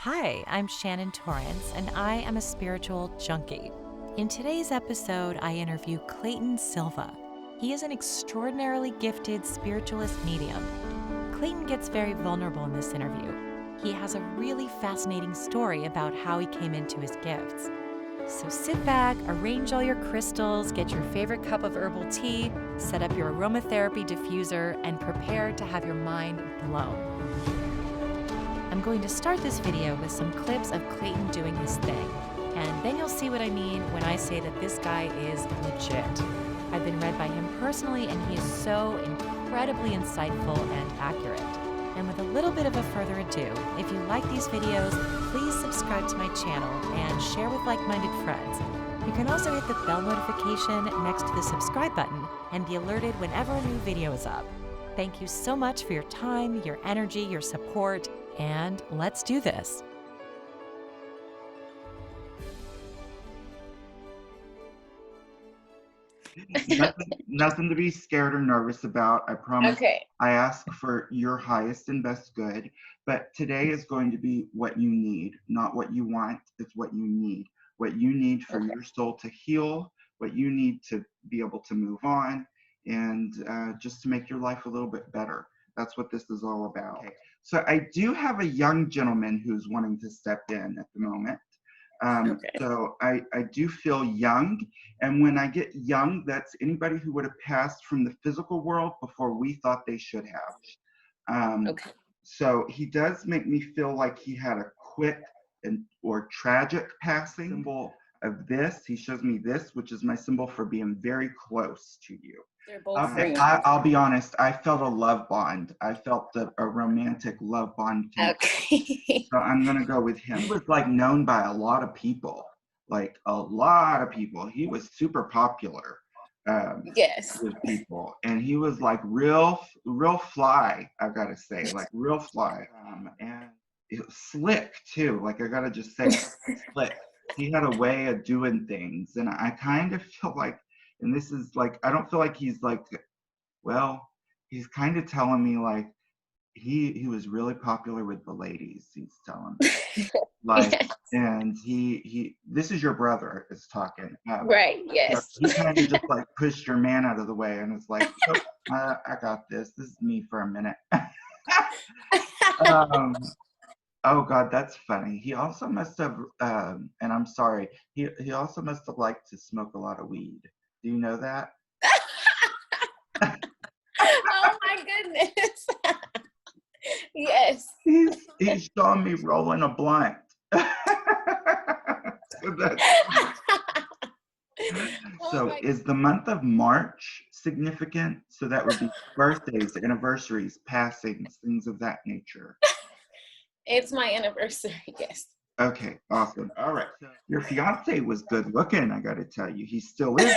Hi, I'm Shannon Torrance, and I am a spiritual junkie. In today's episode, I interview Clayton Silva. He is an extraordinarily gifted spiritualist medium. Clayton gets very vulnerable in this interview. He has a really fascinating story about how he came into his gifts. So sit back, arrange all your crystals, get your favorite cup of herbal tea, set up your aromatherapy diffuser, and prepare to have your mind blown. I'm going to start this video with some clips of Clayton doing his thing, and then you'll see what I mean when I say that this guy is legit. I've been read by him personally, and he is so incredibly insightful and accurate. And with a little bit of a further ado, if you like these videos, please subscribe to my channel and share with like-minded friends. You can also hit the bell notification next to the subscribe button and be alerted whenever a new video is up. Thank you so much for your time, your energy, your support, and let's do this. Nothing to be scared or nervous about. I promise. Okay. I ask for your highest and best good, but today is going to be what you need, not what you want. It's what you need. What you need for your soul to heal, what you need to be able to move on, and just to make your life a little bit better. That's what this is all about. Okay. So I do have a young gentleman who's wanting to step in at the moment. So I do feel young, and when I get young, that's anybody who would have passed from the physical world before we thought they should have. So he does make me feel like he had a quick or tragic passing. Symbol of this, he shows me this, which is my symbol for being very close to you. They're both I'll be honest, I felt a love bond. I felt a romantic love bond. Okay. So I'm going to go with him. He was like known by a lot of people, like a lot of people. He was super popular Yes. with people. And he was like real fly, I got to say, like real fly. And it was slick too. Like I got to just say, slick. He had a way of doing things. And I kind of feel like, and this is like, I don't feel like he's like, well, he's kind of telling me like, he was really popular with the ladies, he's telling me. Like, yes. And he this is your brother is talking. Right, yes. He kind of just like pushed your man out of the way and was like, oh, I got this. This is me for a minute. Oh God, that's funny. He also must have, and I'm sorry, he also must have liked to smoke a lot of weed. Do you know that? Oh my goodness. Yes. He's showing me rolling a blunt. So is the month of March significant? So that would be birthdays, anniversaries, passings, things of that nature. It's my anniversary, yes. Okay, awesome. All right. So your fiance was good looking, I got to tell you. He still is.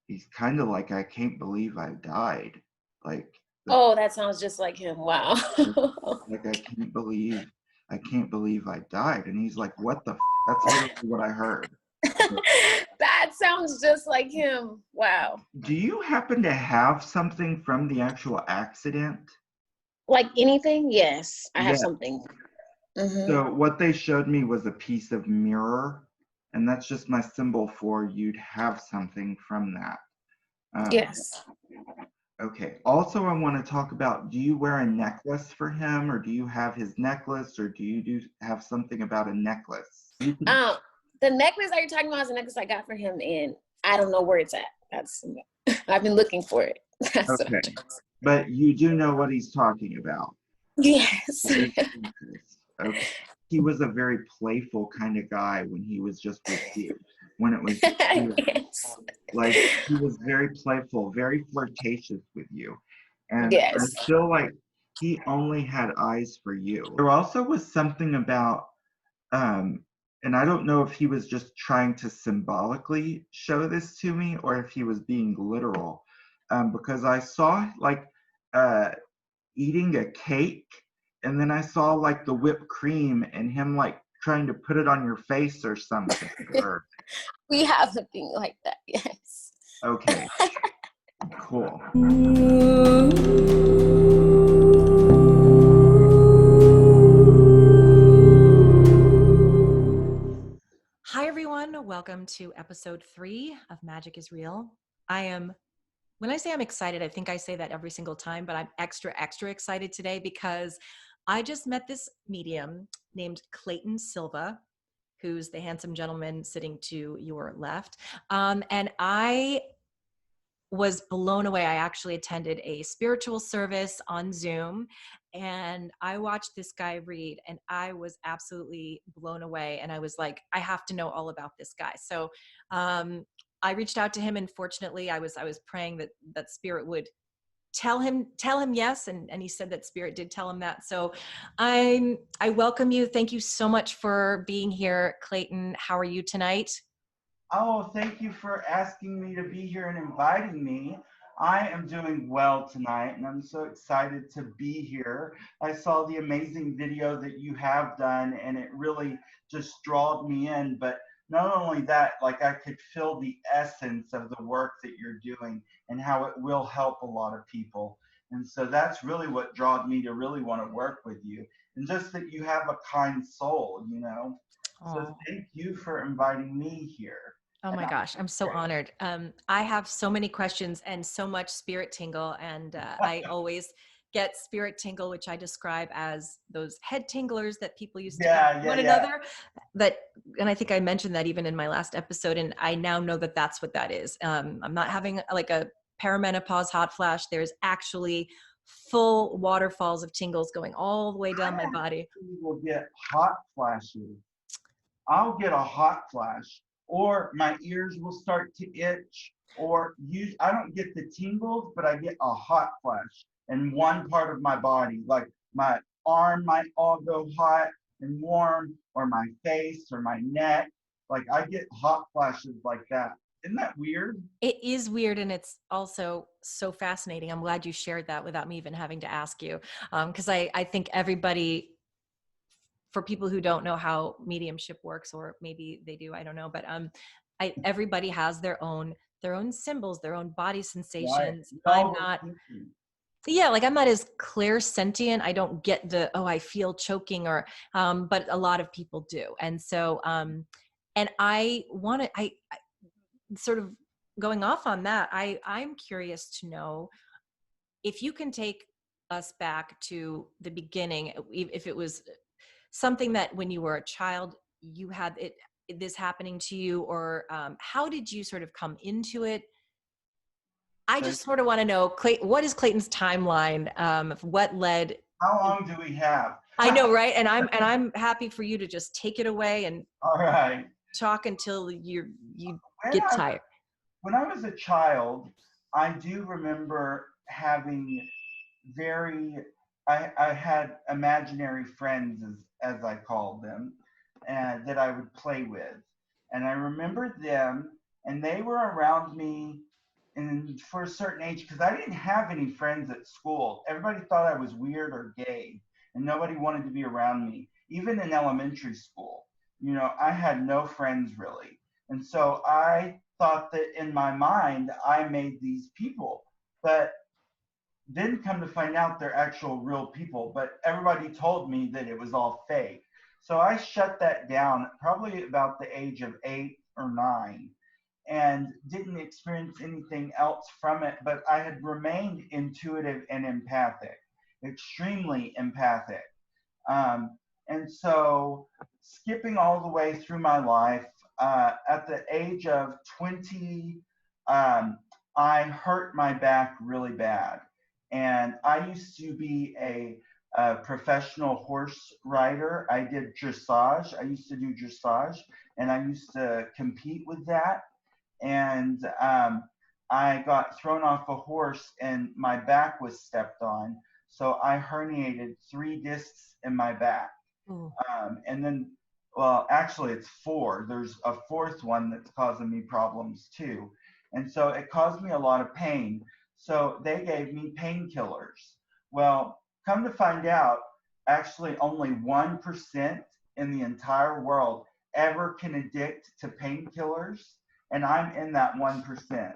He's kind of like, I can't believe I died. Like. Oh, that sounds just like him. Wow. Like I can't believe I died. And he's like, what the f-? That's literally what I heard. That sounds just like him. Wow. Do you happen to have something from the actual accident? Like anything? Yes, I have something. Mm-hmm. So what they showed me was a piece of mirror, and that's just my symbol for you'd have something from that. Yes. Okay. Also, I want to talk about, do you wear a necklace for him, or do you have his necklace, or do you have something about a necklace? The necklace that you're talking about is a necklace I got for him, and I don't know where it's at. I've been looking for it. Okay. But you do know what he's talking about. Yes. Okay. He was a very playful kind of guy when he was just with you. When it was yes. Like he was very playful, very flirtatious with you. And yes. I feel like he only had eyes for you. There also was something about and I don't know if he was just trying to symbolically show this to me or if he was being literal. Because I saw like eating a cake, and then I saw like the whipped cream and him like trying to put it on your face or something. We have something like that, yes. Okay, cool. to episode 3 of Magic is Real. When I say I'm excited, I think I say that every single time, but I'm extra, extra excited today because I just met this medium named Clayton Silva, who's the handsome gentleman sitting to your left. And I was blown away. I actually attended a spiritual service on Zoom, and I watched this guy read, and I was absolutely blown away. And I was like, I have to know all about this guy. So I reached out to him, and fortunately I was praying that spirit would tell him yes, and he said that spirit did tell him that. So I welcome you. Thank you so much for being here, Clayton. How are you tonight? Oh, thank you for asking me to be here and inviting me. I am doing well tonight, and I'm so excited to be here. I saw the amazing video that you have done, and it really just drawed me in. But not only that, like I could feel the essence of the work that you're doing and how it will help a lot of people. And so that's really what drawed me to really want to work with you. And just that you have a kind soul, you know. So Oh. thank you for inviting me here. Oh my gosh, I'm so honored. I have so many questions and so much spirit tingle, and I always get spirit tingle, which I describe as those head tinglers that people used to give one another. And I think I mentioned that even in my last episode, and I now know that that's what that is. I'm not having like a perimenopause hot flash. There's actually full waterfalls of tingles going all the way down my body. Will get hot flashes. I'll get a hot flash, or my ears will start to itch, I don't get the tingles, but I get a hot flash in one part of my body. Like my arm might all go hot and warm, or my face or my neck. Like I get hot flashes like that. Isn't that weird? It is weird, and it's also so fascinating. I'm glad you shared that without me even having to ask you, because I think everybody, for people who don't know how mediumship works, or maybe they do, I don't know, but everybody has their own symbols, their own body sensations. Right. I'm not, yeah, like I'm not as clairsentient. I don't get the, oh, I feel choking, or but a lot of people do. And so and I sort of going off on that, I'm curious to know if you can take us back to the beginning, if it was something that when you were a child, you had this happening to you, or how did you sort of come into it? I just sort of want to know, what is Clayton's timeline of what led? How long do we have? I know, right? And I'm happy for you to just take it away and all right, talk until you get tired. When I was a child, I do remember having I had imaginary friends, as I called them, and that I would play with. And I remember them, and they were around me and for a certain age, because I didn't have any friends at school. Everybody thought I was weird or gay, and nobody wanted to be around me. Even in elementary school, you know, I had no friends really. And so I thought that in my mind, I made these people. But then come to find out they're actual real people, but everybody told me that it was all fake. So I shut that down probably about the age of 8 or 9, and didn't experience anything else from it, but I had remained intuitive and empathic, extremely empathic. And so skipping all the way through my life, at the age of 20, I hurt my back really bad. And I used to be a professional horse rider. I did dressage. I used to do dressage, and I used to compete with that. And I got thrown off a horse, and my back was stepped on. So I herniated 3 discs in my back. And then, well, actually it's 4. There's a 4th one that's causing me problems too. And so it caused me a lot of pain. So they gave me painkillers. Well, come to find out, actually only 1% in the entire world ever can addict to painkillers. And I'm in that 1%.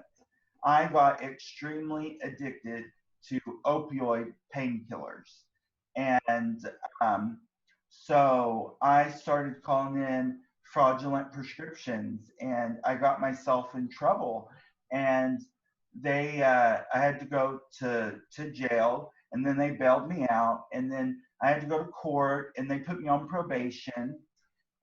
I got extremely addicted to opioid painkillers. And so I started calling in fraudulent prescriptions, and I got myself in trouble. And I had to go to jail, and then they bailed me out, and then I had to go to court, and they put me on probation.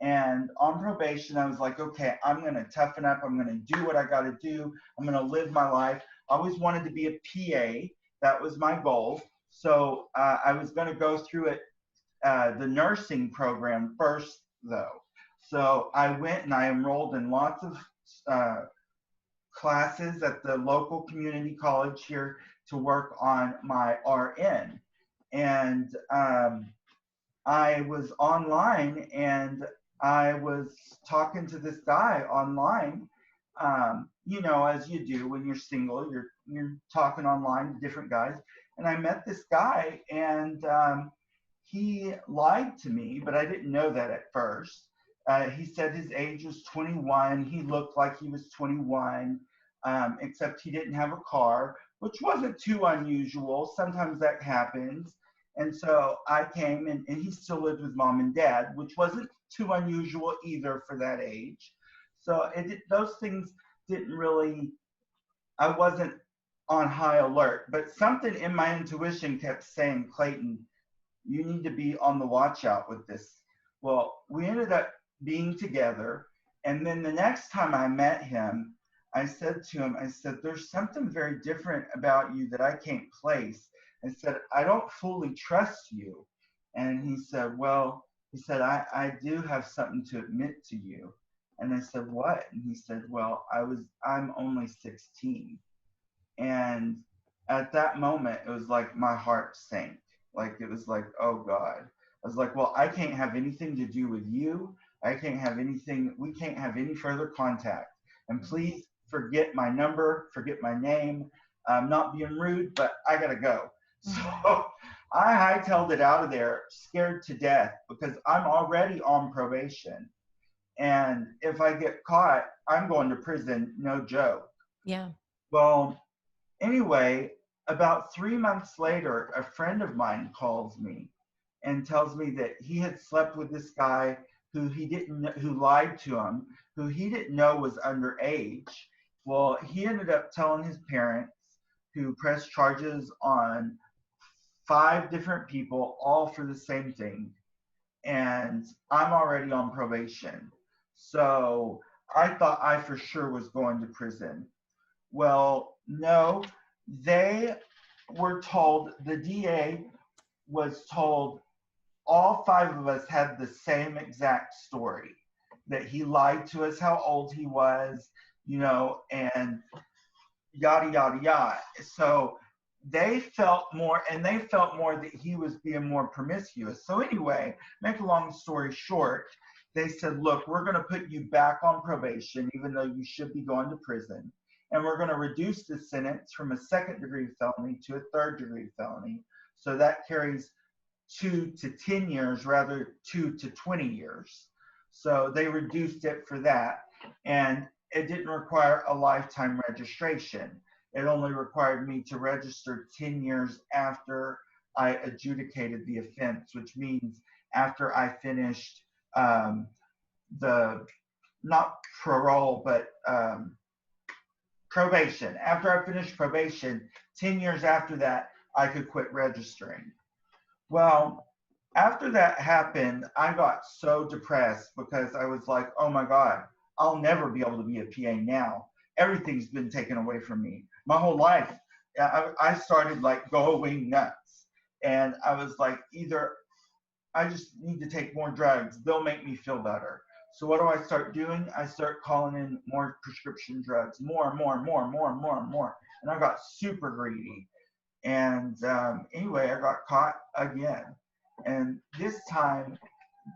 And on probation, I was like, okay, I'm going to toughen up. I'm going to do what I got to do. I'm going to live my life. I always wanted to be a PA. That was my goal. So I was going to go through it, the nursing program first, though. So I went and I enrolled in lots of classes at the local community college here to work on my RN. And I was online, and I was talking to this guy online, as you do when you're single, you're talking online to different guys. And I met this guy, and he lied to me, but I didn't know that at first. He said his age was 21. He looked like he was 21, except he didn't have a car, which wasn't too unusual. Sometimes that happens. And so I came, and he still lived with mom and dad, which wasn't too unusual either for that age. So those things didn't really, I wasn't on high alert, but something in my intuition kept saying, Clayton, you need to be on the watch out with this. Well, we ended up being together. And then the next time I met him, I said to him, there's something very different about you that I can't place. I said, I don't fully trust you. And he said, I do have something to admit to you. And I said, what? And he said, well, I'm only 16. And at that moment, it was like my heart sank. Like, it was like, oh God. I was like, well, I can't have anything to do with you. We can't have any further contact. And please forget my number, forget my name. I'm not being rude, but I gotta go. So I hightailed it out of there, scared to death, because I'm already on probation. And if I get caught, I'm going to prison, no joke. Yeah. Well, anyway, about 3 months later, a friend of mine calls me and tells me that he had slept with this guy who lied to him, who he didn't know was underage. Well, he ended up telling his parents, who pressed charges on 5 different people, all for the same thing. And I'm already on probation. So I thought I for sure was going to prison. Well, no, they were told, the DA was told all 5 of us had the same exact story, that he lied to us how old he was, and yada, yada, yada. So they felt more that he was being more promiscuous. So anyway, make a long story short, they said, look, we're going to put you back on probation, even though you should be going to prison. And we're going to reduce the sentence from a 2nd-degree felony to a 3rd-degree felony. So that carries 2 to 10 years, rather 2 to 20 years. So they reduced it for that. And it didn't require a lifetime registration. It only required me to register 10 years after I adjudicated the offense, which means after I finished not parole, but probation. After I finished probation, 10 years after that, I could quit registering. Well, after that happened, I got so depressed because I was like, oh my God, I'll never be able to be a PA now. Everything's been taken away from me. My whole life, I started like going nuts. And I was like, either I just need to take more drugs. They'll make me feel better. So what do I start doing? I start calling in more prescription drugs, more. And I got super greedy. And anyway, I got caught again. And this time,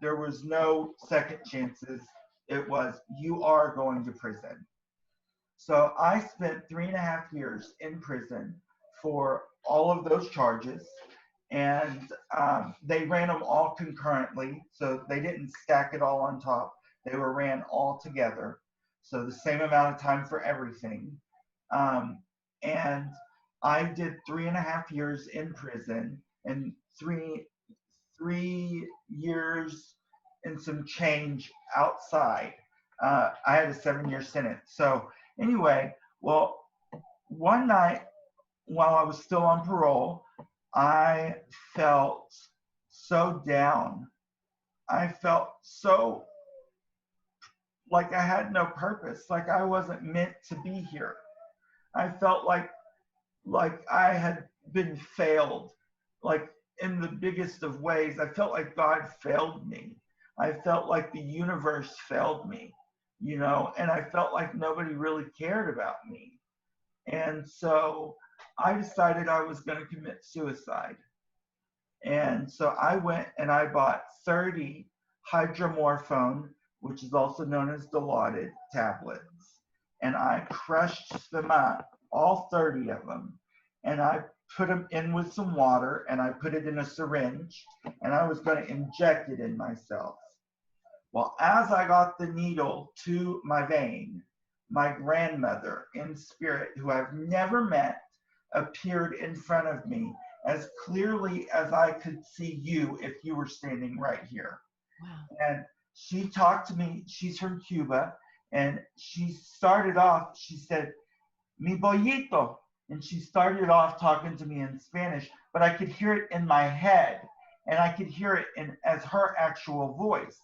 there was no second chances. It was, you are going to prison. So I spent 3.5 years in prison for all of those charges. And they ran them all concurrently. So they didn't stack it all on top. They were ran all together. So the same amount of time for everything. And I did 3.5 years in prison, and three years and some change outside. I had a 7-year sentence. So anyway, well, one night while I was still on parole, I felt so down. I felt so like I had no purpose, like I wasn't meant to be here. I felt like I had been failed, like in the biggest of ways. I felt like God failed me. I felt like the universe failed me, and I felt like nobody really cared about me. And so I decided I was going to commit suicide. And so I went and I bought 30 hydromorphone, which is also known as Dilaudid tablets. And I crushed them up, all 30 of them. And I put them in with some water and I put it in a syringe and I was going to inject it in myself. Well, as I got the needle to my vein, my grandmother in spirit, who I've never met, appeared in front of me as clearly as I could see you if you were standing right here. Wow. And she talked to me. She's from Cuba. And she started off, she said, mi bollito. And she started off talking to me in Spanish, but I could hear it in my head. And I could hear it as her actual voice,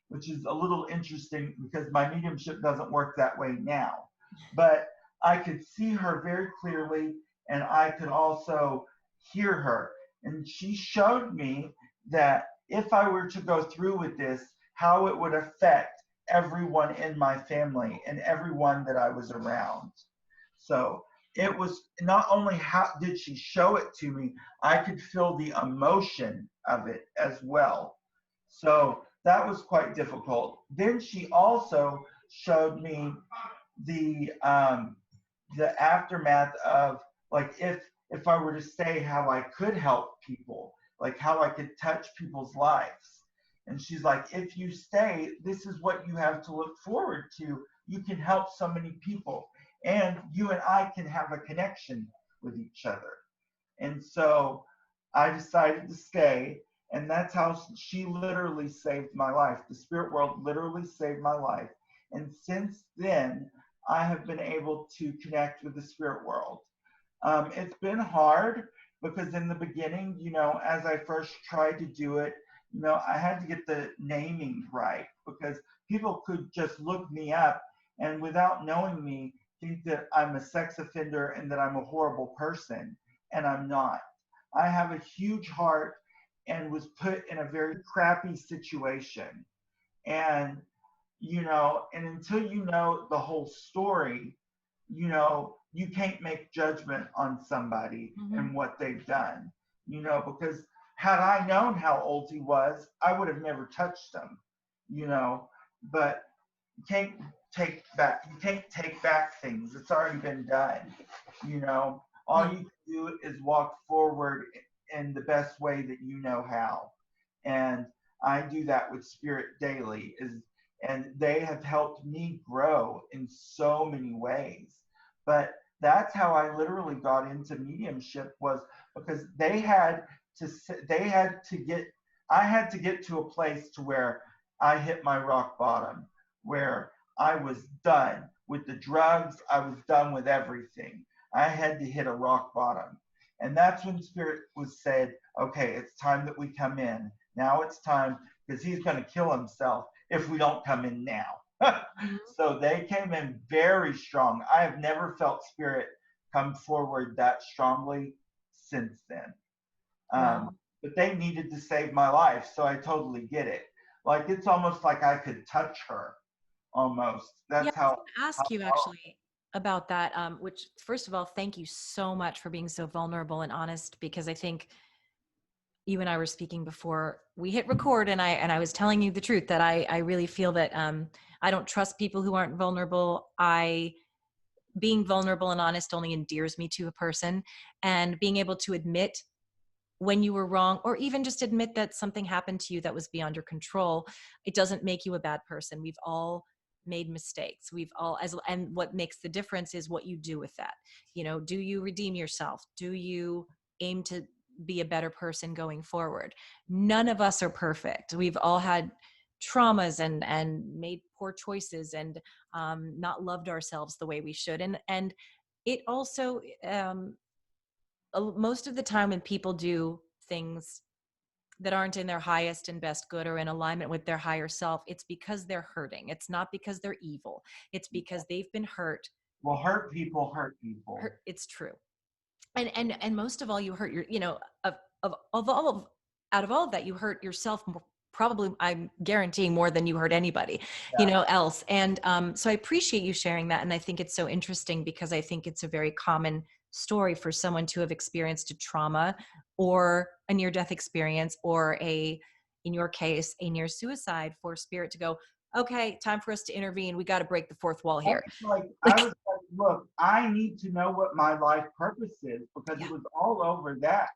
which is a little interesting because my mediumship doesn't work that way now. But I could see her very clearly, and I could also hear her. And she showed me that if I were to go through with this, how it would affect everyone in my family and everyone that I was around. So it was not only how did she show it to me, I could feel the emotion of it as well. So that was quite difficult. Then she also showed me the aftermath of, like, if I were to say how I could help people, like how I could touch people's lives. And she's like, if you stay, this is what you have to look forward to. You can help so many people, and you and I can have a connection with each other. And so I decided to stay, and that's how she literally saved my life. The spirit world literally saved my life. And since then, I have been able to connect with the spirit world. It's been hard because in the beginning, as I first tried to do it, I had to get the naming right because people could just look me up and without knowing me, think that I'm a sex offender and that I'm a horrible person, and I'm not. I have a huge heart and was put in a very crappy situation. And, and until you know the whole story, you can't make judgment on somebody and what they've done, because had I known how old he was, I would have never touched him, but you can't take back things. It's already been done. All you can do is walk forward in the best way that you know how. And I do that with spirit daily, and they have helped me grow in so many ways. But that's how I literally got into mediumship, was because I had to get to a place to where I hit my rock bottom, where I was done with the drugs. I was done with everything. I had to hit a rock bottom. And that's when spirit was said, okay, it's time that we come in. Now it's time, because he's going to kill himself if we don't come in now. So they came in very strong. I have never felt spirit come forward that strongly since then. But they needed to save my life, so I totally get it. Like, it's almost like I could touch her, almost. That's how. I was going to ask you actually about that, which, first of all, thank you so much for being so vulnerable and honest, because I think you and I were speaking before we hit record, and I was telling you the truth that I really feel that I don't trust people who aren't vulnerable. Being vulnerable and honest only endears me to a person, and being able to admit when you were wrong, or even just admit that something happened to you that was beyond your control, it doesn't make you a bad person. We've all made mistakes. And what makes the difference is what you do with that. Do you redeem yourself? Do you aim to be a better person going forward? None of us are perfect. We've all had traumas and made poor choices and not loved ourselves the way we should. And it also, most of the time when people do things that aren't in their highest and best good or in alignment with their higher self, it's because they're hurting. It's not because they're evil. It's because they've been hurt. Well, hurt people hurt people. It's true. And most of all, you hurt your, of all, out of all of that, you hurt yourself more, probably, I'm guaranteeing, more than you hurt anybody, else. And so I appreciate you sharing that. And I think it's so interesting because I think it's a very common story for someone to have experienced a trauma or a near-death experience, or in your case, a near suicide, for spirit to go, okay, time for us to intervene. We got to break the fourth wall here. I was like, look, I need to know what my life purpose is, because it was all over that.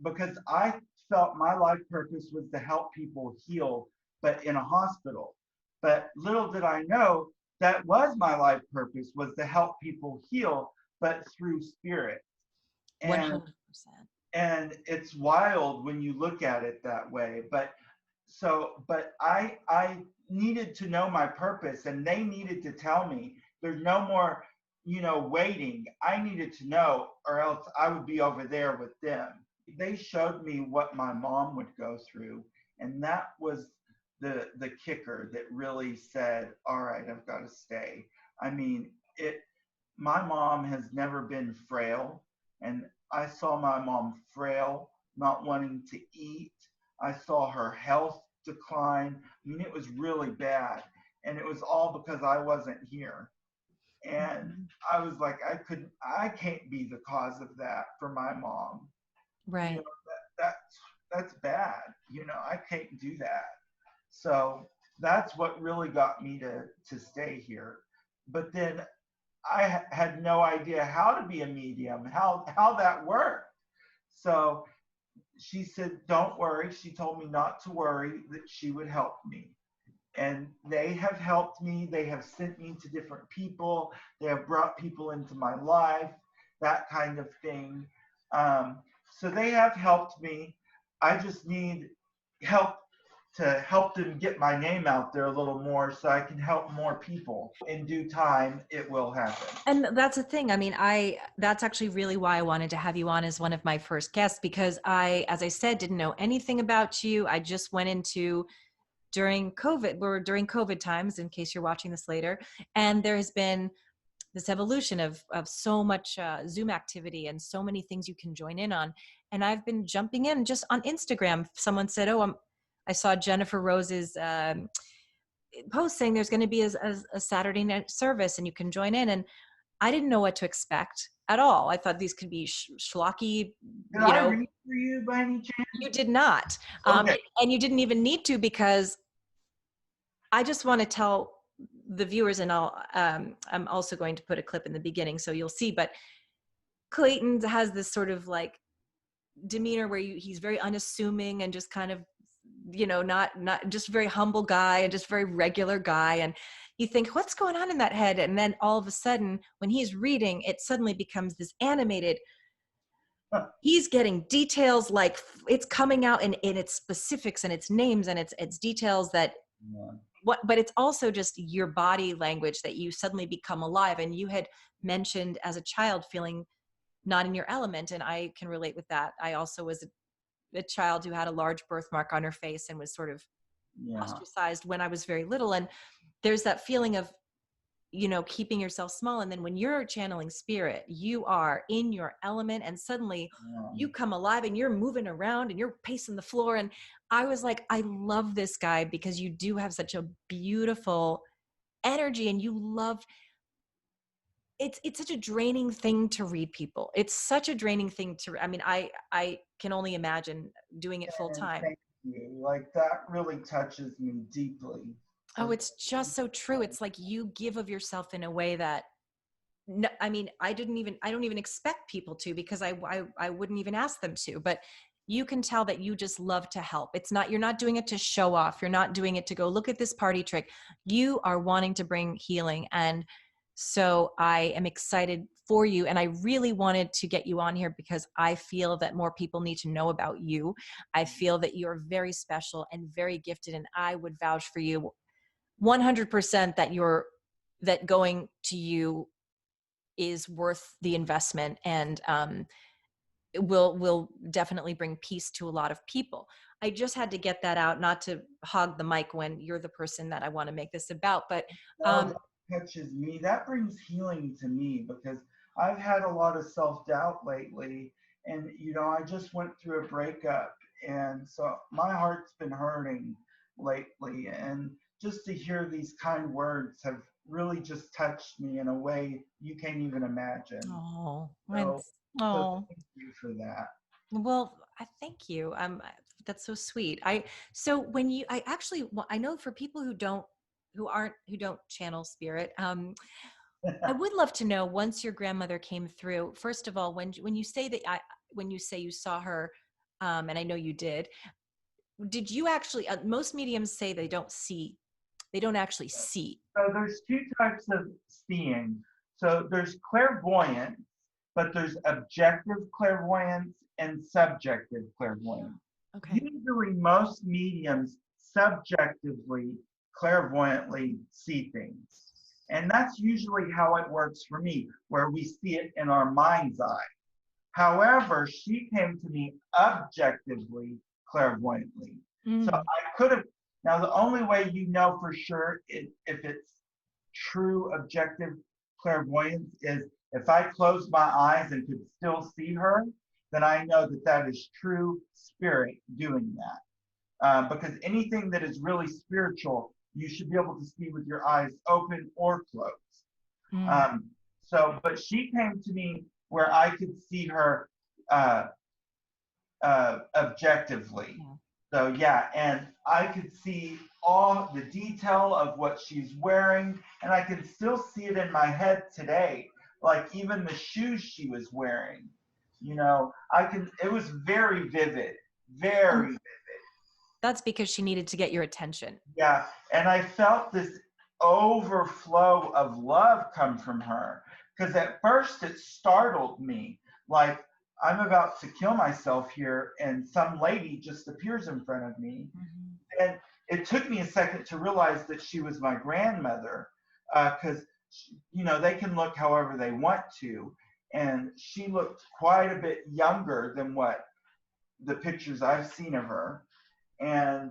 Because I felt my life purpose was to help people heal, but in a hospital. But little did I know that was my life purpose, was to help people heal, but through spirit. And 100%. And it's wild when you look at it that way. But I needed to know my purpose, and they needed to tell me. There's no more, waiting. I needed to know, or else I would be over there with them. They showed me what my mom would go through, and that was the kicker that really said, all right, I've got to stay. I mean, my mom has never been frail, and I saw my mom frail, not wanting to eat. I saw her health decline. I mean, it was really bad. And it was all because I wasn't here. And I was like, I can't be the cause of that for my mom. Right. That's bad. I can't do that. So that's what really got me to stay here. But then I had no idea how to be a medium, how that worked. So she said, don't worry. She told me not to worry, that she would help me. And they have helped me. They have sent me to different people. They have brought people into my life, that kind of thing. So they have helped me. I just need help to help them get my name out there a little more, so I can help more people. In due time, it will happen. And that's the thing. I mean, that's actually really why I wanted to have you on as one of my first guests, because as I said, didn't know anything about you. I just went into during COVID times, in case you're watching this later. And there has been this evolution of so much Zoom activity and so many things you can join in on. And I've been jumping in just on Instagram. Someone said, I saw Jennifer Rose's post saying there's going to be a Saturday night service and you can join in. And I didn't know what to expect at all. I thought these could be schlocky. Did I read for you by any chance? You did not. Okay. And you didn't even need to, because I just want to tell the viewers, and I'm also going to put a clip in the beginning so you'll see, but Clayton has this sort of like demeanor where he's very unassuming and just kind of, not just very humble guy and just very regular guy. And you think, what's going on in that head? And then all of a sudden, when he's reading, it suddenly becomes this animated. He's getting details, like it's coming out in its specifics and its names and its details that but it's also just your body language that you suddenly become alive. And you had mentioned as a child feeling not in your element. And I can relate with that. I also was a child who had a large birthmark on her face and was sort of ostracized when I was very little. And there's that feeling of, keeping yourself small. And then when you're channeling spirit, you are in your element, and suddenly you come alive and you're moving around and you're pacing the floor. And I was like, I love this guy, because you do have such a beautiful energy, and you love, it's such a draining thing to read people. It's such a draining thing I can only imagine doing it full time. Thank you. Like, that really touches me deeply. Oh, it's just so true. It's like you give of yourself in a way that, I don't even expect people to, because I wouldn't even ask them to, but you can tell that you just love to help. You're not doing it to show off. You're not doing it to go, look at this party trick. You are wanting to bring healing. And So I am excited for you. And I really wanted to get you on here because I feel that more people need to know about you. I feel that you're very special and very gifted. And I would vouch for you 100% that going to you is worth the investment, and it will definitely bring peace to a lot of people. I just had to get that out, not to hog the mic when you're the person that I want to make this about, but That touches me. That brings healing to me because I've had a lot of self-doubt lately. And, I just went through a breakup. And so my heart's been hurting lately. And just to hear these kind words have really just touched me in a way you can't even imagine. oh, So, oh, thank you for that. well, I thank you. That's so sweet. So when I actually, well, I know for people who don't channel spirit, I would love to know, once your grandmother came through, first of all, when you say when you say you saw her, and I know you did you actually, most mediums say they don't actually see. So there's two types of seeing. So there's clairvoyance, but there's objective clairvoyance and subjective clairvoyance. Okay. Usually most mediums subjectively, clairvoyantly see things. And that's usually how it works for me, where we see it in our mind's eye. However, she came to me objectively, clairvoyantly. So I could have, now the only way you know for sure if it's true objective clairvoyance is if I closed my eyes and could still see her, then I know that that is true spirit doing that. Because anything that is really spiritual, you should be able to see with your eyes open or closed. But she came to me where I could see her objectively. Yeah. So yeah, and I could see all the detail of what she's wearing, and I can still see it in my head today. Like even the shoes she was wearing, it was very vivid, very vivid. That's because she needed to get your attention. Yeah, and I felt this overflow of love come from her, because at first it startled me, like I'm about to kill myself here and some lady just appears in front of me. And it took me a second to realize that she was my grandmother, because they can look however they want to, and she looked quite a bit younger than what the pictures I've seen of her. And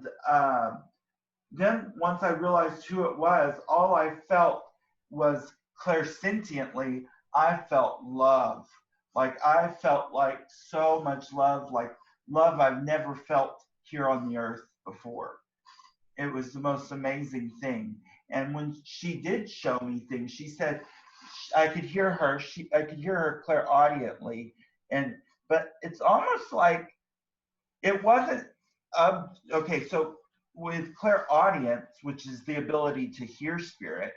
then once I realized who it was, all I felt was clairsentiently, I felt love. Like I felt like so much love, like love I've never felt here on the earth before. It was the most amazing thing. And when she did show me things, she said I could hear her. I could hear her clairaudiently, but it's almost like it wasn't. Okay, so with clairaudience, which is the ability to hear spirit,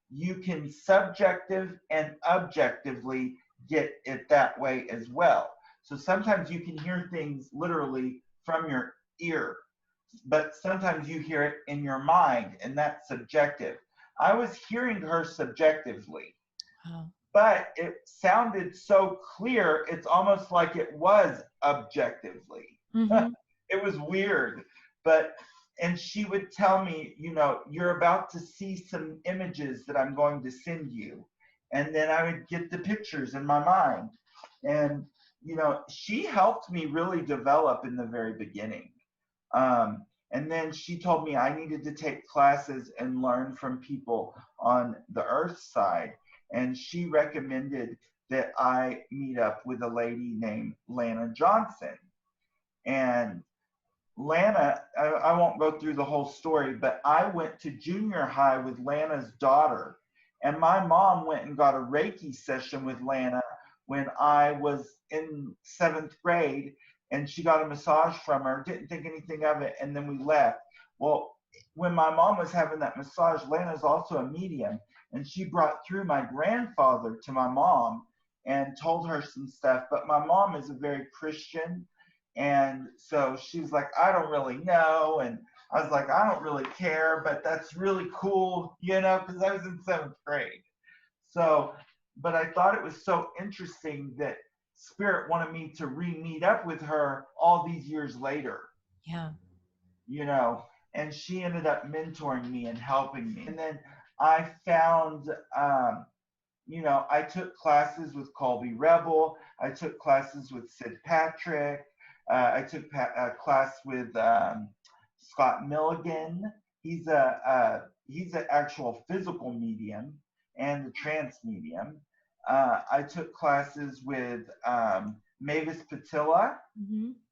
you can subjective and objectively get it that way as well. So sometimes you can hear things literally from your ear, but sometimes you hear it in your mind, and that's subjective. I was hearing her subjectively, but it sounded so clear, it's almost like it was objectively. It was weird, and she would tell me, you're about to see some images that I'm going to send you. And then I would get the pictures in my mind. And, she helped me really develop in the very beginning. And then she told me I needed to take classes and learn from people on the earth side. And she recommended that I meet up with a lady named Lana Johnson. And Lana, I won't go through the whole story, but I went to junior high with Lana's daughter. And my mom went and got a Reiki session with Lana when I was in 7th grade. And she got a massage from her, didn't think anything of it, and then we left. Well, when my mom was having that massage, Lana's also a medium, and she brought through my grandfather to my mom and told her some stuff. But my mom is a very Christian, and so she was like, I don't really know. And I was like, I don't really care, but that's really cool, because I was in 7th grade. So, but I thought it was so interesting that Spirit wanted me to re-meet up with her all these years later. Yeah. You know, and she ended up mentoring me and helping me. And then I found, you know, I took classes with Colby Rebel. I took classes with Sid Patrick. I took a class with Scott Milligan. He's an actual physical medium and a trance medium. I took classes with Mavis Patilla,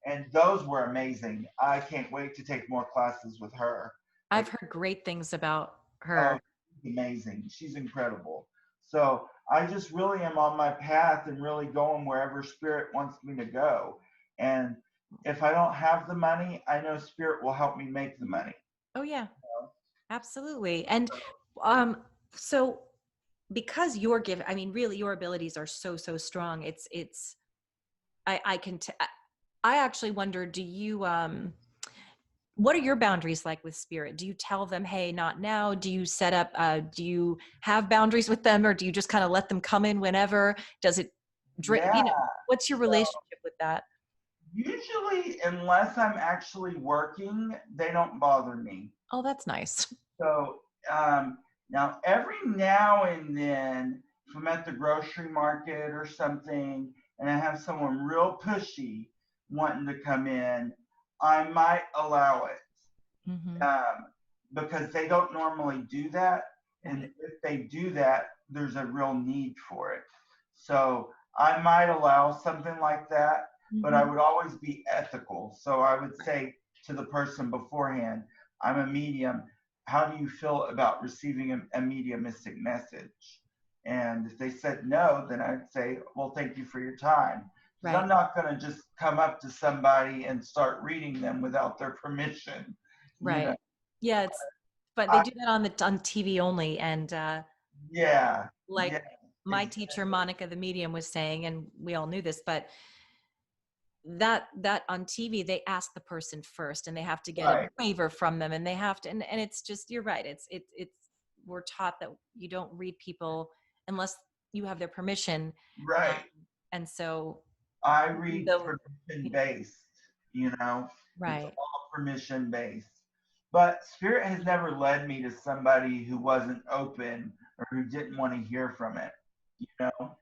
and those were amazing. I can't wait to take more classes with her. I've heard great things about her. Oh, amazing. She's incredible. So I just really am on my path and really going wherever Spirit wants me to go. And if I don't have the money, I know Spirit will help me make the money. Oh yeah, absolutely. And so because your gift, I mean, really your abilities are so strong. I actually wonder, do you what are your boundaries like with Spirit? Do you tell them, hey, not now? Do you set up, do you have boundaries with them, or do you just kind of let them come in whenever? Does it, Yeah. you know, what's your relationship with that? Usually, unless I'm actually working, they don't bother me. Oh, that's nice. So now every now and then, if I'm at the grocery market or something, and I have someone real pushy wanting to come in, I might allow it, because they don't normally do that. And if they do that, there's a real need for it. So I might allow something like that, but I would always be ethical. So I would say to the person beforehand, I'm a medium. How do you feel about receiving a mediumistic message? And if they said no, then I'd say, well, thank you for your time. Right. I'm not going to just come up to somebody and start reading them without their permission. Right. You know? Yeah. But they do that on TV only. And my teacher, Monica, the medium, was saying, and we all knew this, but that on TV, they ask the person first and they have to get a waiver from them, and they have to, and it's just, you're right. It's we're taught that you don't read people unless you have their permission. Right. And so I read permission based, you know, right. It's all permission based. But Spirit has never led me to somebody who wasn't open or who didn't want to hear from it, you know.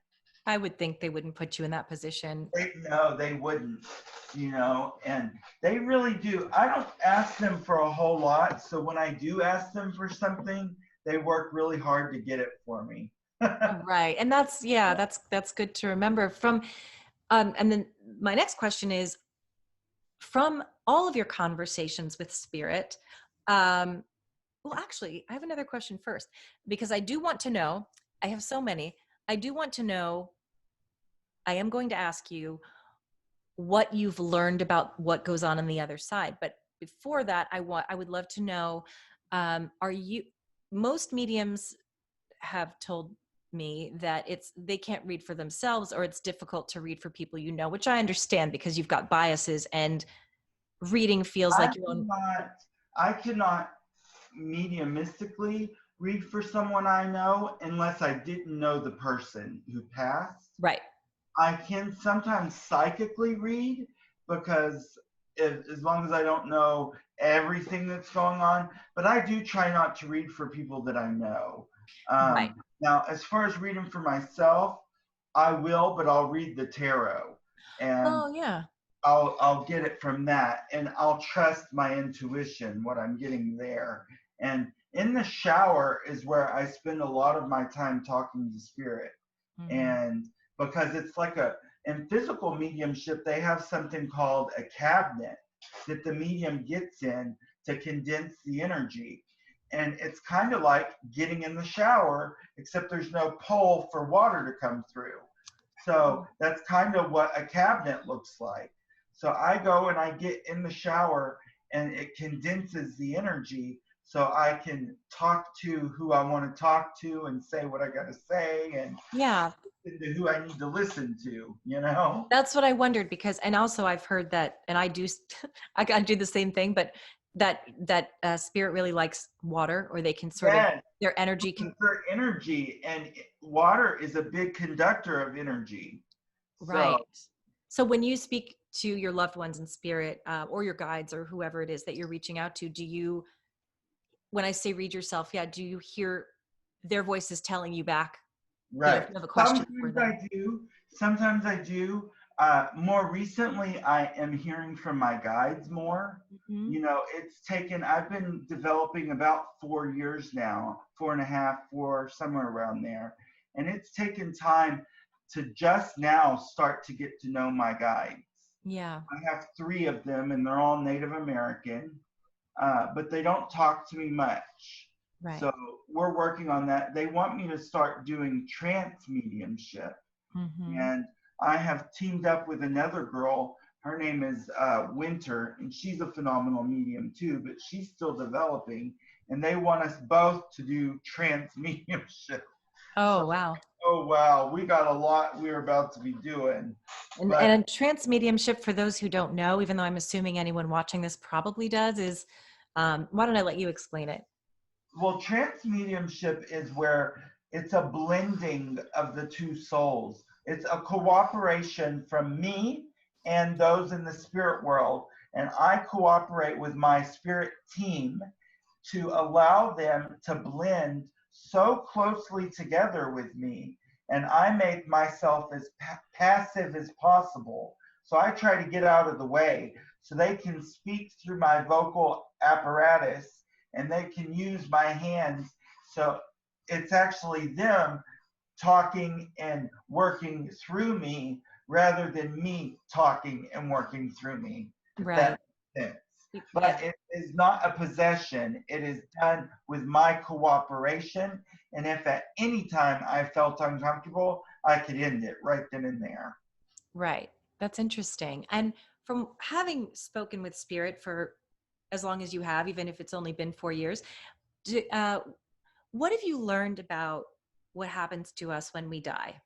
I would think they wouldn't put you in that position. No, they wouldn't, you know, and they really do. I don't ask them for a whole lot. So when I do ask them for something, they work really hard to get it for me. Right. And that's good to remember. From and then my next question is, from all of your conversations with Spirit, well, actually, I have another question first, because I do want to know, I have so many, I do want to know, I am going to ask you what you've learned about what goes on the other side. But before that, I would love to know, most mediums have told me that they can't read for themselves, or it's difficult to read for people, you know, which I understand because you've got biases and reading feels like your own. I cannot mediumistically read for someone I know unless I didn't know the person who passed. Right. I can sometimes psychically read, because as long as I don't know everything that's going on, but I do try not to read for people that I know. Right. Now, as far as reading for myself, I will, but I'll read the tarot, and I'll get it from that, and I'll trust my intuition, what I'm getting there. And in the shower is where I spend a lot of my time talking to Spirit. And because it's like in physical mediumship, they have something called a cabinet that the medium gets in to condense the energy. And it's kind of like getting in the shower, except there's no pole for water to come through. So that's kind of what a cabinet looks like. So I go and I get in the shower, and it condenses the energy so I can talk to who I want to talk to and say what I got to say, and listen to who I need to listen to, you know? That's what I wondered, because, and also I've heard that, and I do the same thing, but spirit really likes water, or they can sort of, Yes, their energy can. for energy, and water is a big conductor of energy. Right. So So when you speak to your loved ones in spirit, or your guides or whoever it is that you're reaching out to, do you, when I say read yourself, yeah, do you hear their voices telling you back? If right. you have a question for Sometimes them. I do. Sometimes I do. More recently, I am hearing from my guides more. Mhm. I've been developing about 4 years now, 4.5, 4, somewhere around there. And it's taken time to just now start to get to know my guides. Yeah. I have 3 of them, and they're all Native American, but they don't talk to me much. Right. So we're working on that. They want me to start doing transmediumship. Mm-hmm. And I have teamed up with another girl. Her name is Winter, and she's a phenomenal medium too, but she's still developing. And they want us both to do transmediumship. Oh, So, wow. oh wow, we got a lot we're about to be doing. And, But and transmediumship, for those who don't know, even though I'm assuming anyone watching this probably does, is, why don't I let you explain it? well, transmediumship is where it's a blending of the two souls. It's a cooperation from me and those in the spirit world. And I cooperate with my spirit team to allow them to blend so closely together with me. And I make myself as passive as possible. So I try to get out of the way so they can speak through my vocal apparatus and they can use my hands. So it's actually them talking and working through me rather than me talking and working through me, if Right. that makes sense. Yeah. But it is not a possession. It is done with my cooperation. And if at any time I felt uncomfortable, I could end it right then and there. Right. That's interesting. And from having spoken with spirit for as long as you have, even if it's only been 4 years, do, what have you learned about what happens to us when we die,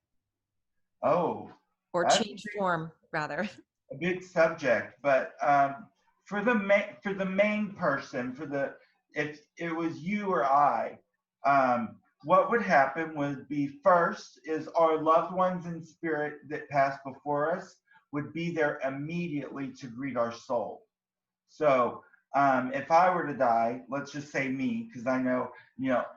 Oh, or that's change form rather? a big subject, but for the main person, if it was you or I, what would happen would be first is our loved ones in spirit that passed before us would be there immediately to greet our soul. So if I were to die, let's just say me, because I know,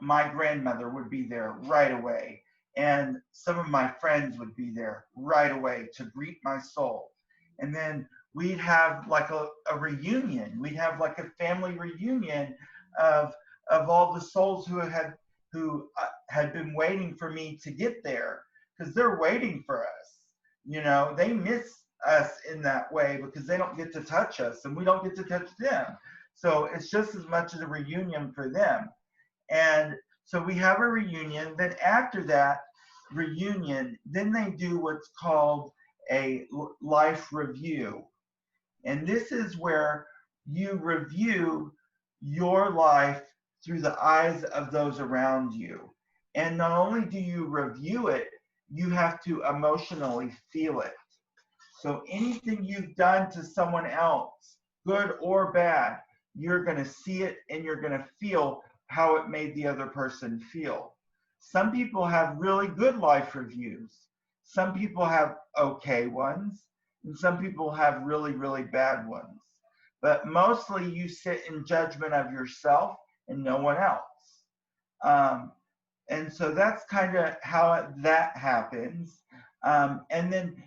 my grandmother would be there right away. And some of my friends would be there right away to greet my soul. And then we'd have like a reunion. We'd have like a family reunion of all the souls who had been waiting for me to get there because they're waiting for us. They miss us in that way because they don't get to touch us and we don't get to touch them. So it's just as much as a reunion for them. And so we have a reunion. Then after that reunion, then they do what's called a life review. And this is where you review your life through the eyes of those around you. And not only do you review it, you have to emotionally feel it. So anything you've done to someone else, good or bad, you're going to see it and you're going to feel how it made the other person feel. Some people have really good life reviews. Some people have okay ones, and some people have really, really bad ones. But mostly you sit in judgment of yourself and no one else. Um, and so that's kind of how that happens. And then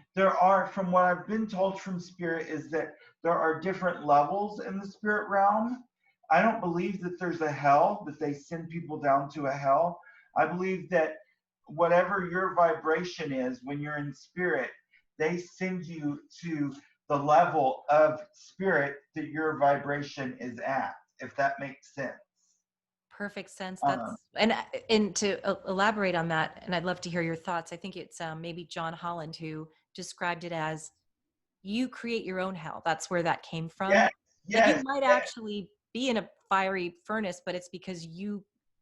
from what I've been told from spirit, is that there are different levels in the spirit realm. I don't believe that there's a hell, that they send people down to a hell. I believe that whatever your vibration is when you're in spirit, they send you to the level of spirit that your vibration is at, if that makes sense. Perfect sense. Uh, And to elaborate on that, and I'd love to hear your thoughts. I think it's maybe John Holland who described it as, you create your own hell. That's where that came from. yes, Like, you yes, might yes. actually be in a fiery furnace, but it's because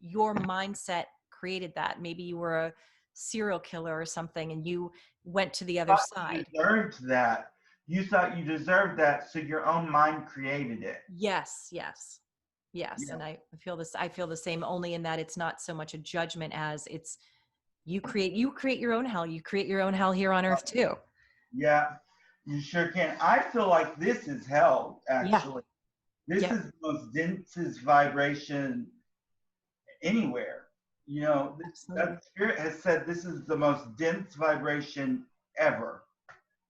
your mindset created that. Maybe you were a serial killer or something and you went to the other Thought you side. learned that. You thought you deserved that, so your own mind created it. Yes, yes. Yes, Yeah. and I feel this. I feel the same. Only in that it's not so much a judgment as it's you create your own hell. You create your own hell here on earth too. Yeah, you sure can. I feel like this is hell, Yeah. actually. This Yep. is the most densest vibration anywhere. You know, Absolutely. that spirit has said this is the most dense vibration ever.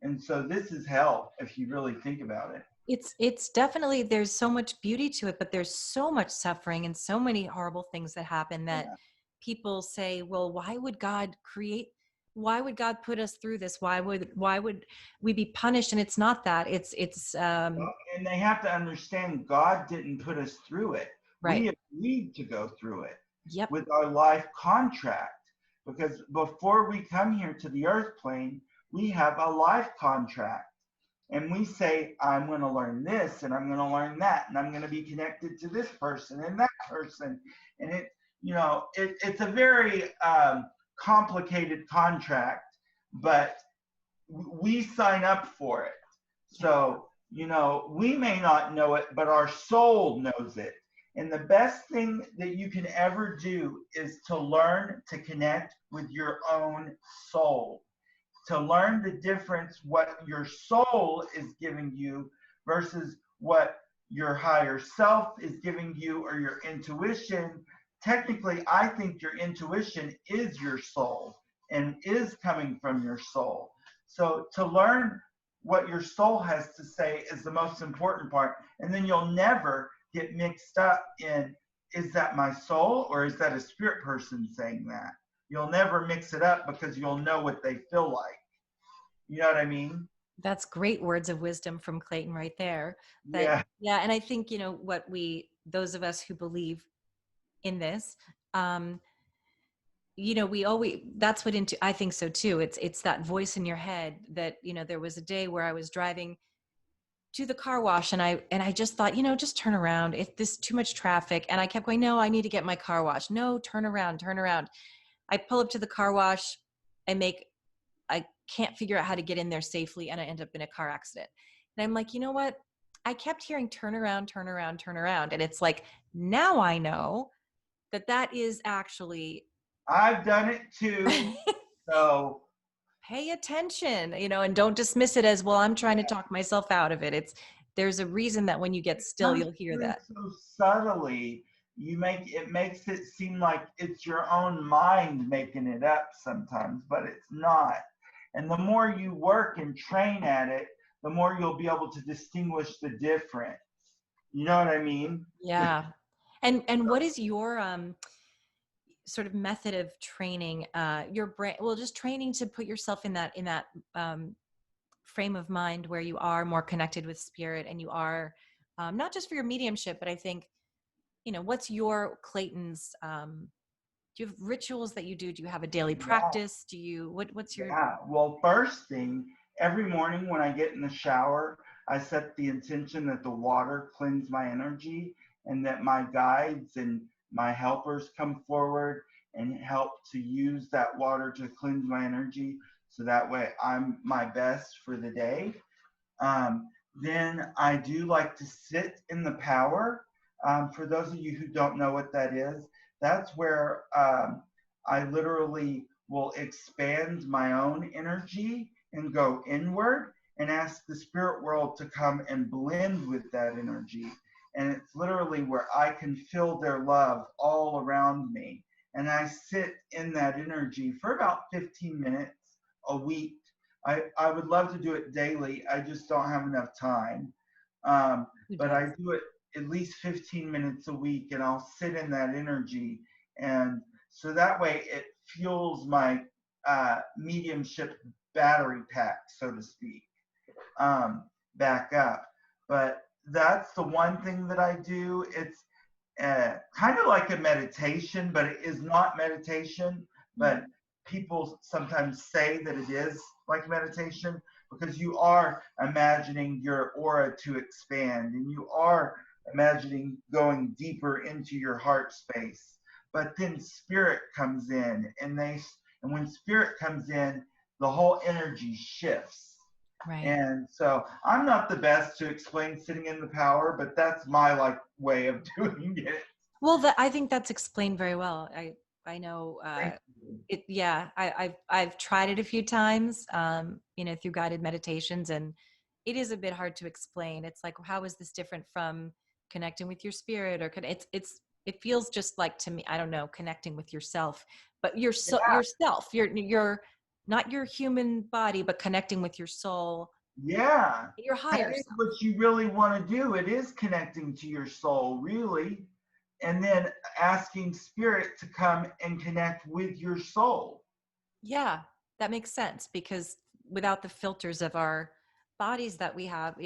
And so this is hell if you really think about it. It's definitely, there's so much beauty to it, but there's so much suffering and so many horrible things that happen that Yeah. people say, well, why would God put us through this? Why would we be punished? And it's not that. It's And they have to understand God didn't put us through it. right. We agreed to go through it Yep. with our life contract. Because before we come here to the earth plane, we have a life contract. And we say, I'm going to learn this and I'm going to learn that. And I'm going to be connected to this person and that person. And it's a very complicated contract, but we sign up for it. So, we may not know it, but our soul knows it. And the best thing that you can ever do is to learn to connect with your own soul, to learn the difference what your soul is giving you versus what your higher self is giving you, or your intuition. Technically, I think your intuition is your soul and is coming from your soul. So to learn what your soul has to say is the most important part. And then you'll never get mixed up in, is that my soul or is that a spirit person saying that? You'll never mix it up because you'll know what they feel like. You know what I mean? That's great words of wisdom from Clayton right there. That, Yeah. yeah. And I think, those of us who believe in this, we always, that's what I think so too. It's that voice in your head that, there was a day where I was driving to the car wash and I just thought, just turn around. If this too much traffic, and I kept going, no, I need to get my car washed. No, turn around, turn around. I pull up to the car wash. I can't figure out how to get in there safely, and I end up in a car accident. And I'm like, you know what? I kept hearing turn around, turn around, turn around. And it's like, now I know that is actually I've done it too. So pay attention, and don't dismiss it as, well, I'm trying to talk myself out of it. There's a reason that when you get still, you'll hear that. so subtly, it makes it seem like it's your own mind making it up sometimes, but it's not. And the more you work and train at it, the more you'll be able to distinguish the difference. You know what I mean? Yeah. And what is your sort of method of training your brain? Well, just training to put yourself in that frame of mind where you are more connected with spirit, and you are not just for your mediumship, but I think, what's your Clayton's? Do you have rituals that you do? Do you have a daily practice? Do you what's your? Yeah. Well, first thing, every morning when I get in the shower, I set the intention that the water cleans my energy, and that my guides and my helpers come forward and help to use that water to cleanse my energy, so that way I'm my best for the day. Then I do like to sit in the power. For those of you who don't know what that is, that's where I literally will expand my own energy and go inward and ask the spirit world to come and blend with that energy. And it's literally where I can feel their love all around me. And I sit in that energy for about 15 minutes a week. I would love to do it daily. I just don't have enough time. But I do it at least 15 minutes a week, and I'll sit in that energy. And so that way it fuels my mediumship battery pack, so to speak, back up. But that's the one thing that I do. It's kind of like a meditation, but it is not meditation. But people sometimes say that it is like meditation, because you are imagining your aura to expand, and you are imagining going deeper into your heart space. But then spirit comes in, and when spirit comes in, the whole energy shifts. Right. And so I'm not the best to explain sitting in the power, but that's my like way of doing it. Well, I think that's explained very well. I know Thank you. it. Yeah, I've tried it a few times, through guided meditations, and it is a bit hard to explain. It's like, how is this different from connecting with your spirit, or it feels just like, to me, I don't know, connecting with yourself, but yourself. You're not your human body, but connecting with your soul, Yeah. your That higher is self. what you really want to do. It is connecting to your soul, really. And then asking spirit to come and connect with your soul. Yeah, that makes sense, because without the filters of our bodies that we have,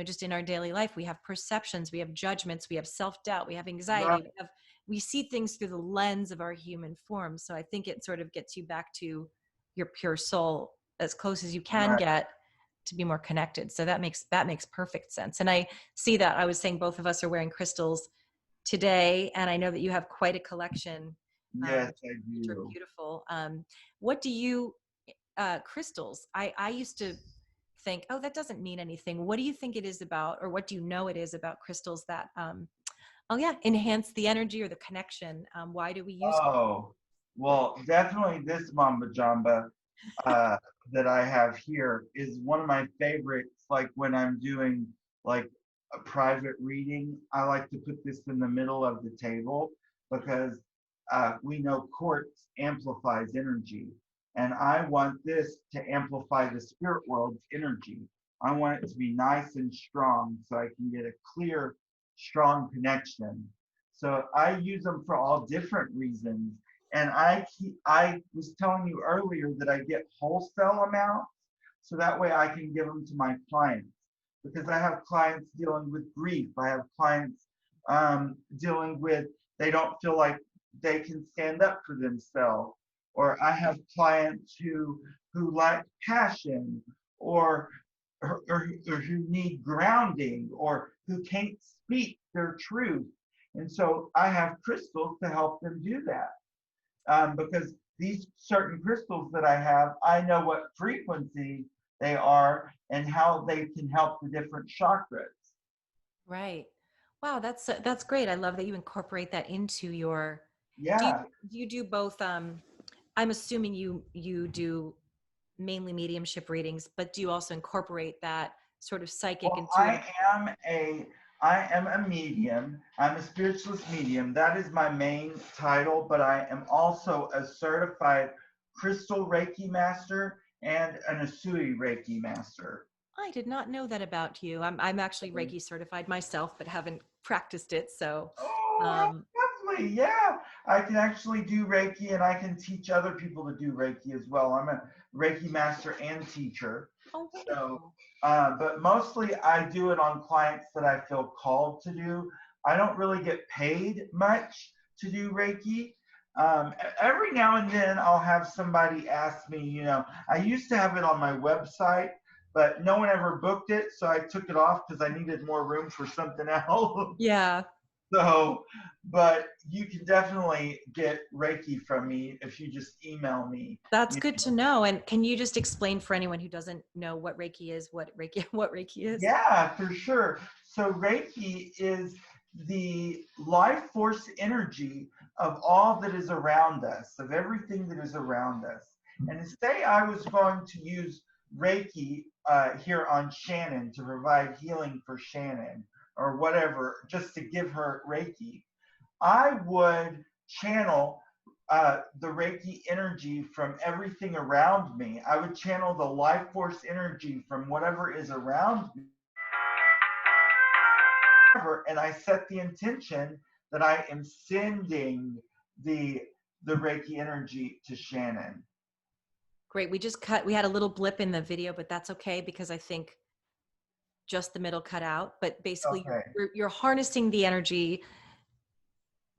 just in our daily life, we have perceptions, we have judgments, we have self-doubt, we have Right. anxiety, we see things through the lens of our human form. So I think it sort of gets you back to your pure soul as close as you can Right. get to be more connected. So that makes perfect sense. And I see that. I was saying both of us are wearing crystals today, and I know that you have quite a collection, Yes, I which are do. beautiful. What do you crystals? I used to think, oh, that doesn't mean anything. What do you think it is about, or what do you know it is about crystals that enhance the energy or the connection? Why do we use Oh, well, definitely this Mamba Jamba uh, that I have here is one of my favorites. Like when I'm doing like a private reading, I like to put this in the middle of the table because we know quartz amplifies energy. And I want this to amplify the spirit world's energy. I want it to be nice and strong so I can get a clear, strong connection. So I use them for all different reasons. And I was telling you earlier that I get wholesale amounts so that way I can give them to my clients because I have clients dealing with grief. I have clients dealing with they don't feel like they can stand up for themselves, or I have clients who lack passion, or or who need grounding, or who can't speak their truth. And so I have crystals to help them do that because these certain crystals that I have, I know what frequency they are and how they can help the different chakras. Right. Wow, that's great. I love that you incorporate that into your. Do you Yeah. do you do both? I'm assuming you do mainly mediumship readings, but do you also incorporate that sort of psychic, Well, intuitive? I am a medium. I'm a spiritualist medium. That is my main title, but I am also a certified crystal Reiki master and an Asui Reiki master. I did not know that about you. I'm actually Reiki certified myself, but haven't practiced it. So, Oh, how um, lovely. Yeah. I can actually do Reiki and I can teach other people to do Reiki as well. I'm a Reiki master and teacher. oh, So, wonderful. but mostly I do it on clients that I feel called to do. I don't really get paid much to do Reiki. Every now and then I'll have somebody ask me, I used to have it on my website, but no one ever booked it. So I took it off because I needed more room for something else. Yeah, So, but you can definitely get Reiki from me if you just email me. that's You good to know. And can you just explain for anyone who doesn't know what Reiki is, what Reiki is? Yeah, for sure. So Reiki is the life force energy of all that is around us, of everything that is around us. And say I was going to use Reiki here on Shannon to provide healing for Shannon or whatever, just to give her Reiki, I would channel the Reiki energy from everything around me. I would channel the life force energy from whatever is around me. And I set the intention that I am sending the Reiki energy to Shannon. Great. We had a little blip in the video, but that's okay because I think just the middle cut out. But basically, Okay. you're harnessing the energy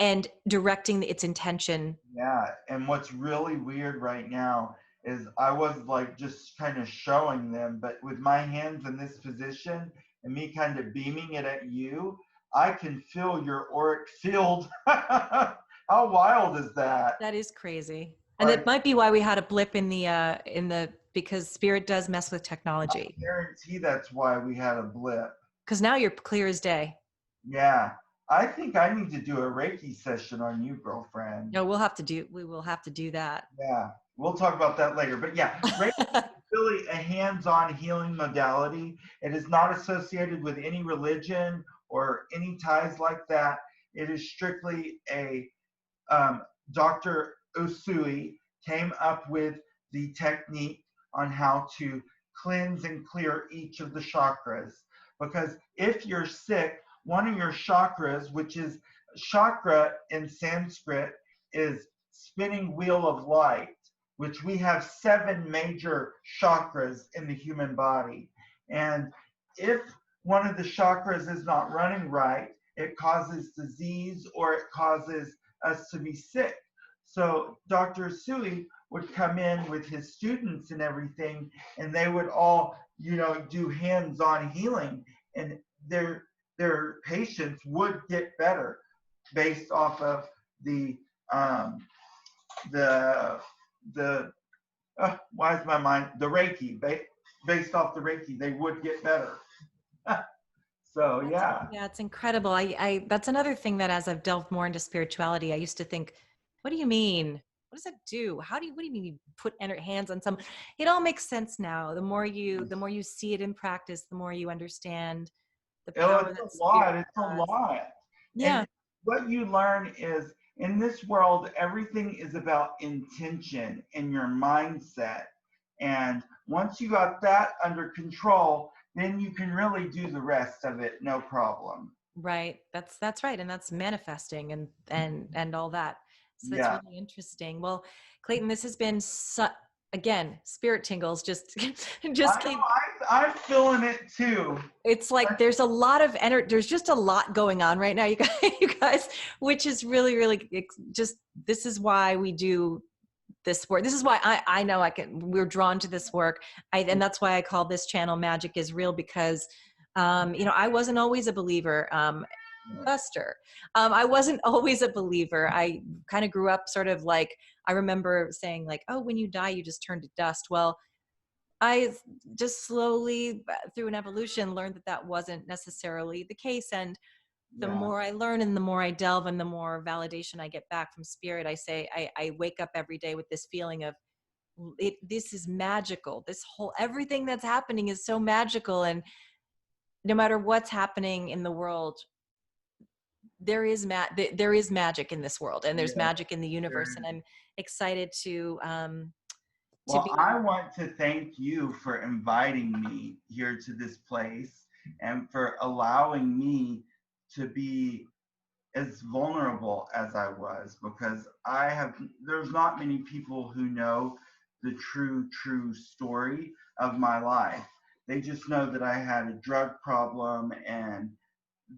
and directing its intention. Yeah. And what's really weird right now is I was like just kind of showing them, but with my hands in this position and me kind of beaming it at you, I can feel your auric field. How wild is that? That is crazy. And it Like, might be why we had a blip in the because spirit does mess with technology. I guarantee that's why we had a blip. Because now you're clear as day. Yeah. I think I need to do a Reiki session on you, girlfriend. No, we will have to do that. Yeah. We'll talk about that later. But yeah, Reiki is really a hands-on healing modality. It is not associated with any religion or any ties like that. It is strictly a Dr. Usui came up with the technique on how to cleanse and clear each of the chakras. Because if you're sick, one of your chakras, which is chakra in Sanskrit, is spinning wheel of light, which we have 7 major chakras in the human body. And if one of the chakras is not running right, it causes disease or it causes us to be sick. So Dr. Sui would come in with his students and everything, and they would all, do hands-on healing, and their patients would get better based off of the Reiki. Based off the Reiki, they would get better. So yeah. Yeah, it's incredible. I that's another thing that as I've delved more into spirituality, I used to think, what do you mean? What does that do? What do you mean you put hands on someone? It all makes sense now. The more you see it in practice, the more you understand the power. It's a lot. It's a lot. Yeah. And what you learn is in this world, everything is about intention and your mindset. And once you got that under control, then you can really do the rest of it, no problem. Right. That's right. And that's manifesting and all that. So that's really interesting. Well, Clayton, this has been again, spirit tingles. I'm feeling it too. It's like there's a lot of energy. There's just a lot going on right now, you guys, which is really, really just. This is why we do this work. This is why I know we're drawn to this work. And that's why I call this channel Magic is Real, because I wasn't always a believer. Buster. I wasn't always a believer. I kind of grew up sort of like, I remember saying like, oh, when you die, you just turn to dust. Well, I just slowly through an evolution learned that wasn't necessarily the case. And the more I learn and the more I delve and the more validation I get back from spirit, I wake up every day with this feeling of this is magical. Everything that's happening is so magical. And no matter what's happening in the world, there is magic in this world, and there's magic in the universe. And I'm excited to I want to thank you for inviting me here to this place and for allowing me to be as vulnerable as I was, because there's not many people who know the true story of my life. They just know that I had a drug problem, and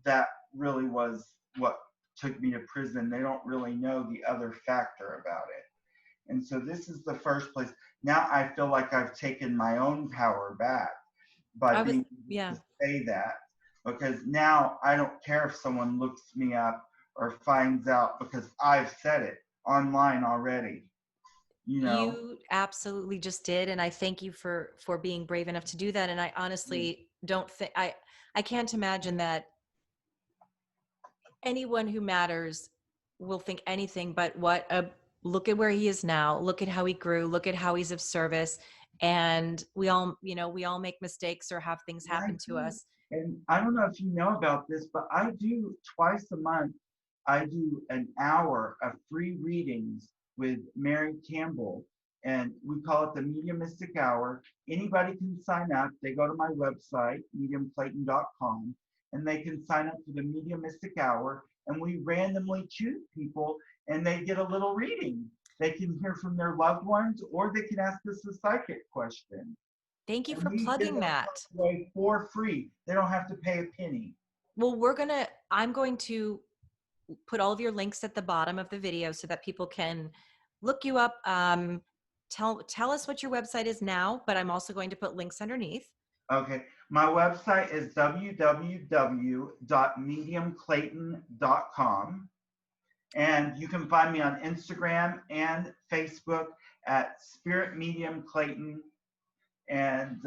that really was what took me to prison. They don't really know the other factor about it. And so this is the first place. Now I feel like I've taken my own power back by being able to say that, because now I don't care if someone looks me up or finds out, because I've said it online already. You absolutely just did. And I thank you for being brave enough to do that. And I honestly don't think, I can't imagine that anyone who matters will think anything but look at where he is now. Look at how he grew. Look at how he's of service. And we all make mistakes or have things happen to us. And I don't know if you know about this, but I do twice a month, I do an hour of free readings with Mary Campbell, and we call it the Mediumistic Hour. Anybody can sign up. They go to my website, mediumclayton.com, and they can sign up for the Mediumistic Hour, and we randomly choose people, and they get a little reading. They can hear from their loved ones, or they can ask us a psychic question. Thank you for plugging that. For free. They don't have to pay a penny. Well, I'm going to put all of your links at the bottom of the video so that people can look you up. Tell us what your website is now, but I'm also going to put links underneath. Okay. My website is www.mediumclayton.com. And you can find me on Instagram and Facebook at Spirit Medium Clayton. And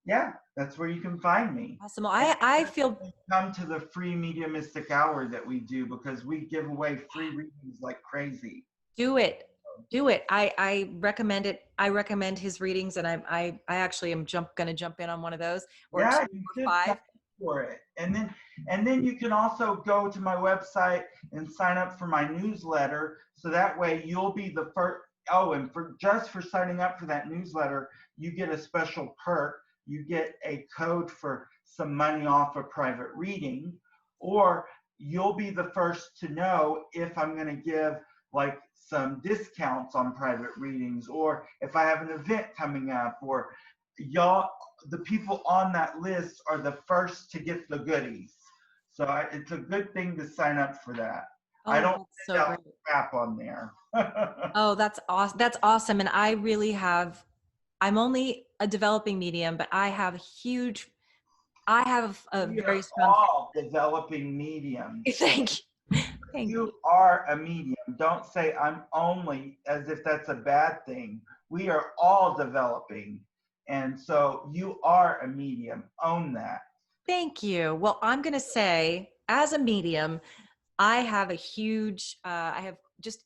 yeah, that's where you can find me. Awesome. Well, I feel come to the free mediumistic hour that we do, because we give away free readings like crazy. do it. Do it. I recommend it. I recommend his readings, and I actually am going to jump in on one of those, or Yeah, 2 you or should 5. for it. And then you can also go to my website and sign up for my newsletter, so that way you'll be the first. Oh, and for signing up for that newsletter, you get a special perk. You get a code for some money off a private reading, or you'll be the first to know if I'm going to give like some discounts on private readings, or if I have an event coming up, or y'all, the people on that list are the first to get the goodies. So it's a good thing to sign up for that. Oh, I don't that's send so out great. crap on there. Oh, that's awesome. That's awesome. And I really have, I'm only a developing medium, but I have a We very are strong. all developing mediums. Thank you. Thank you. You are a medium. Don't say I'm only, as if that's a bad thing. We are all developing. And so you are a medium. Own that. Thank you. Well, I'm going to say, as a medium, I have a huge, I have just,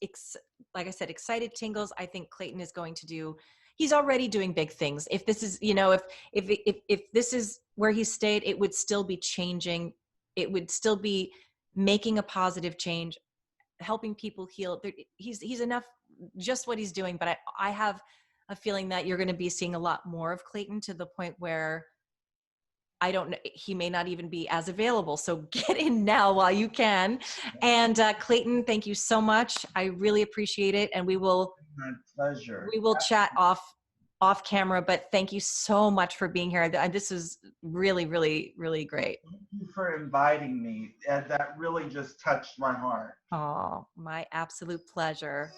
like I said, excited tingles. I think Clayton is going to do, he's already doing big things. If this is, if this is where he stayed, it would still be changing. It would still be making a positive change, helping people heal. He's enough, just what he's doing. But I have a feeling that you're going to be seeing a lot more of Clayton, to the point where I don't know, he may not even be as available. So get in now while you can. And Clayton, thank you so much. I really appreciate it. And My pleasure. we will chat off camera, but thank you so much for being here. This is really, really, really great. Thank you for inviting me. That really just touched my heart. Oh, my absolute pleasure.